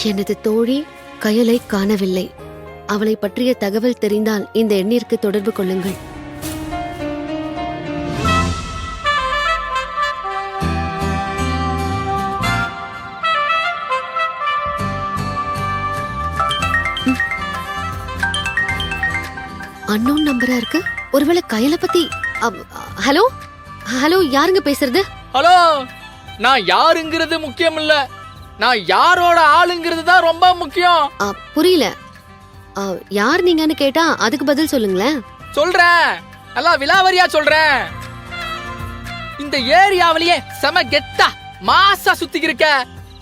எனது தோழி கயலை காணவில்லை. அவளை பற்றிய தகவல் தெரிந்தால் இந்த எண்ணிற்கு தொடர்பு கொள்ளுங்கள். அன்னோன் நம்பரா இருக்கு. ஒருவேளை கயலை பத்தி. ஹலோ ஹலோ, யாருங்க பேசுறது? ஹலோ, நான் யாருங்கிறது முக்கியம் இல்ல, நான் யாரோட ஆளுங்கிறது தான் ரொம்ப முக்கியம். புரியல. யார் நீங்கன்னு கேட்டா அதுக்கு பதில் சொல்லுங்களேன். சொல்றேன், நல்லா விலாவரியா சொல்றேன். இந்த ஏரியாவிலேயே செம கெத்தா மாசா சுத்தி இருக்க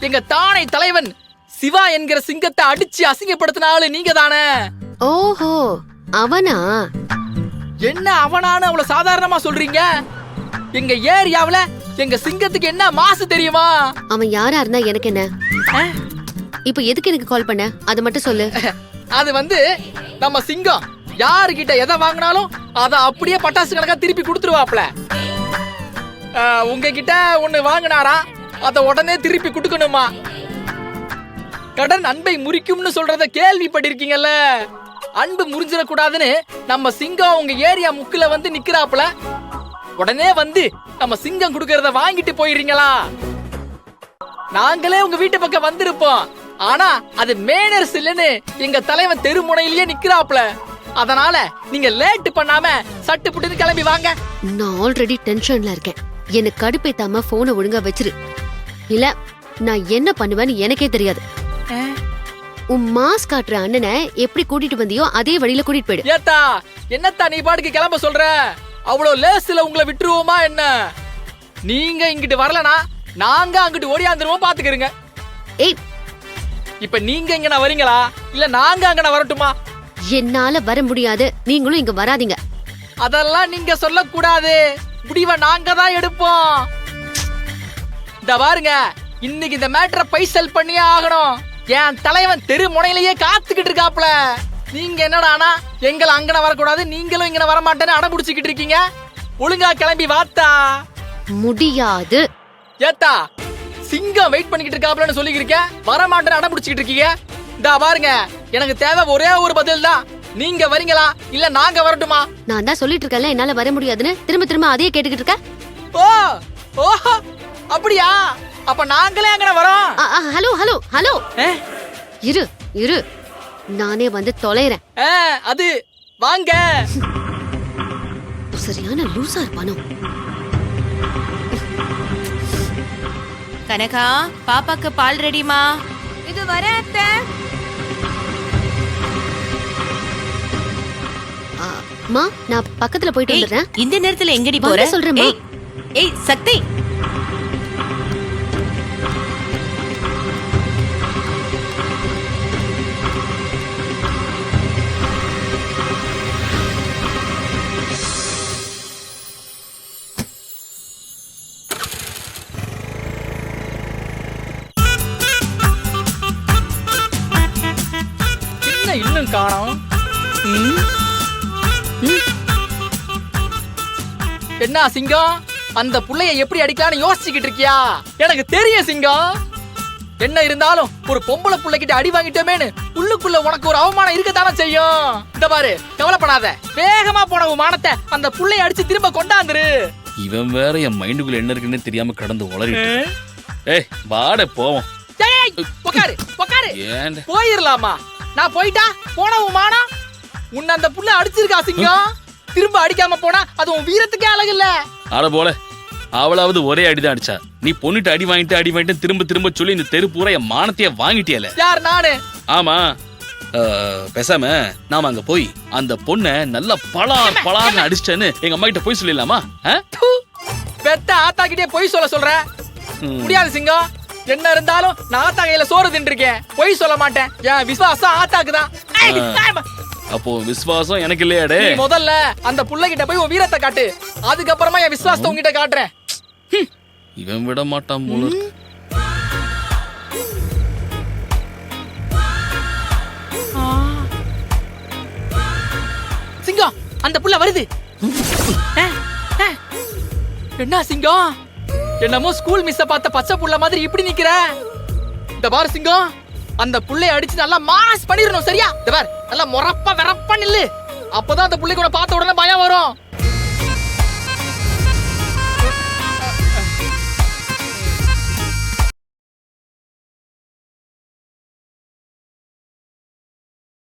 எங்க தானை தலைவன் சிவா என்கிற சிங்கத்தை அடிச்சு அசிங்கப்படுத்தினாலும் நீங்க தானே? ஓஹோ, அவனா? என்ன அவனான்னு அவ்வளவு சாதாரணமா சொல்றீங்க? எங்க ஏரியாவுல எங்க சிங்கத்துக்கு என்ன மாசு தெரியுமா? அவன் யாரா இருந்தா எனக்கு என்ன? இப்ப எதுக்கு எனக்கு கால் பண்ண, அது மட்டும் சொல்லு. அது வந்து நம்ம சிங்கம் யாருகிட்ட எதை வாங்கினாலும் அத அப்படியே பட்டாசு கணக்கா திருப்பி கொடுத்துருவாப்ல. உங்ககிட்ட ஒண்ணு வாங்கினாரா அத உடனே திருப்பி கொடுக்கணுமா? கடன் அன்பை முறிக்கும்னு சொல்றத கேள்விப்பட்டிருக்கீங்கல்ல? அன்பு முறிஞ்சிடக்கூடாதுன்னு நம்ம சிங்கம் உங்க ஏரியா முக்குல வந்து நிக்கிறாப்ல. உடனே வந்து நம்ம சிங்கம் குடுக்கறத வாங்கிட்டு போயிடுறீங்களா? நாங்களே உங்க வீட்டு பக்கம் வந்திருப்போம், ஆனா அது மேனர்ஸ் இல்லன்னு எங்க தலைவன் தெருமுனையிலேயே நிக்கிறாப்ல. அதனால நீங்க லேட் பண்ணாம சட்டு புட்டுன்னு கிளம்பி வாங்க. நான் ஆல்ரெடி டென்ஷன்ல இருக்கேன். எனக்கு கடுப்பேத்தாம போனை ஒழுங்கா வச்சிரு. இல்ல நான் என்ன பண்ணுவேன்னு எனக்கே தெரியாது. உன் மாஸ் காட்டுற அண்ணனை எப்படி கூட்டிட்டு வந்தியோ அதே வழியில கூட்டிட்டு போயிடு. ஏத்தா, என்னத்தா நீ பாட்டுக்கு கிளம்ப சொல்ற? அவ்வளவு லேஸ்ல உங்களை விட்டுருவோமா என்ன? நீங்க இங்கிட்டு வரலனா நாங்க அங்கிட்டு ஓடியாந்துருவோம், பாத்துக்கிறீங்க. ஏய், இப்ப நீங்க இங்க வரீங்களா இல்ல நாங்க அங்க வரட்டுமா? என்னால வர முடியாது, நீங்களும் இங்க வராதீங்க. அதெல்லாம் நீங்க சொல்லக்கூடாது, முடிவை நாங்க தான் எடுப்போம். இந்த பாருங்க, இன்னைக்கு இந்த மேட்டரை பைசல் பண்ணியே ஆகணும். என் தலைவன் தெரு முனையிலேயே காத்துக்கிட்டு இருக்காப்ல. நீங்க என்னடானா எங்களை அங்கன வரக்கூடாது, நீங்களும் இங்க வர மாட்டேன்னு அடம் பிடிச்சிக்கிட்டு இருக்கீங்க. ஒழுங்கா கிளம்பி வாத்தா. முடியாது. ஏத்தா, சிங்கம் வெயிட் பண்ணிக்கிட்டு இருக்காப்லன்னு சொல்லிக்கிருக்க, வர மாட்டேன்னு அடம் பிடிச்சிக்கிட்டு இருக்கீங்க. இந்த பாருங்க, எனக்கு தேவை ஒரே ஒரு பதில் தான். நீங்க வரீங்களா இல்ல நாங்க வரட்டுமா? நான் தான் சொல்லிட்டு இருக்கேன்ல என்னால வர முடியாதுன்னு, திரும்ப திரும்ப அதையே கேட்டுக்கிட்டு இருக்க. ஓ ஓஹோ, அப்படியா? அப்ப நாங்களே அங்க வரோம். ஹலோ ஹலோ ஹலோ, இரு இரு, நானே வந்து தொலைறேன். அது வாங்க. சரியான லூசா இருப்பானோ. கனகா, பாப்பாக்கு பால் ரெடிமா? இது வர அத்தை. மா, நான் பக்கத்துல போயிட்டு வந்துடுறேன். இந்த நேரத்துல எங்கடி போற? சொல்றேன். ஏய் சக்தி, இன்னும் காணோம். என்ன சிங்கம், அந்த புள்ளைய எப்படி அடிக்கலான்னு யோசிச்சுக்கிட்டு இருக்கியா? எனக்கு தெரியும் சிங்கம். என்ன இருந்தாலும் ஒரு பொம்பளை புள்ளைகிட்ட அடி வாங்கிட்டோமேனு உள்ளுக்குள்ள உனக்கு ஒரு அவமானம் இருக்கத்தானே செய்யும். இந்த பாரு, கவலைப்படாத, வேகமா போன உன் மானத்தை அந்த புள்ளைய அடிச்சு திரும்ப கொண்டாந்துரு. இவன் வேற என் மைண்டுக்குள்ள என்ன இருக்குன்னு தெரியாம கடந்து உளறிட்டு. ஏய் வாட போவோம். உக்காரு உக்காரு. போயிரலாமா? நான் போயிட்டா போன உன் மானம். உன்னை அந்த புள்ள அடிச்சிருக்கா சிங்கம், திரும்ப அடிக்காம போனா அது உன் வீரத்துக்கே அழகு இல்ல. அட போல, அவளாவது ஒரே அடிதான் அடிச்சா. நீ பொண்ணுட்டு அடி வாங்கிட்டு திரும்ப திரும்ப சொல்லி இந்த தெரு பூரா என் மானத்தைய வாங்கிட்டியல. யார்? நானு. ஆமா, பேசாம நாம அங்க போய் அந்த பொண்ணை நல்லா பலான்னு அடிச்சேன்னு எங்க அம்மா கிட்ட போய் சொல்லிடலாமா? பெத்த ஆத்தா கிட்டே போய் சொல்ற முடியாது சிங்கம். என்ன இருந்தாலும் நான் ஆத்தா கையில சோறு தின்றுருக்கேன், போய் சொல்ல மாட்டேன். என் விசுவாசம் ஆத்தாக்குதான். அப்போ விசுவாசம் எனக்கு இல்லையாடே. முதல்ல அந்த புள்ள கிட்ட போய் உன் வீரத்தை காட்டு, அதுக்கப்புறமா என் விசுவாசத்தை உங்ககிட்ட காட்டுறேன். இவன் விட மாட்டான் போல. சிங்கம், அந்த புள்ள வருது. என்ன சிங்கம், என்னமோ ஸ்கூல் மிஸ்ஸ பார்த்த பச்சை புள்ள மாதிரி இப்படி நிக்கிற? இந்த பாரு சிங்கம், அந்த புள்ளைய அடிச்சு நல்லா மாஸ் பண்ணிடணும் சரியா? இந்த பார் நல்லா முறப்பா வெறப்பா நில்லு. அப்பதான் அந்த புள்ளைக்கு உன்னை பார்த்த உடனே பயம் வரும்.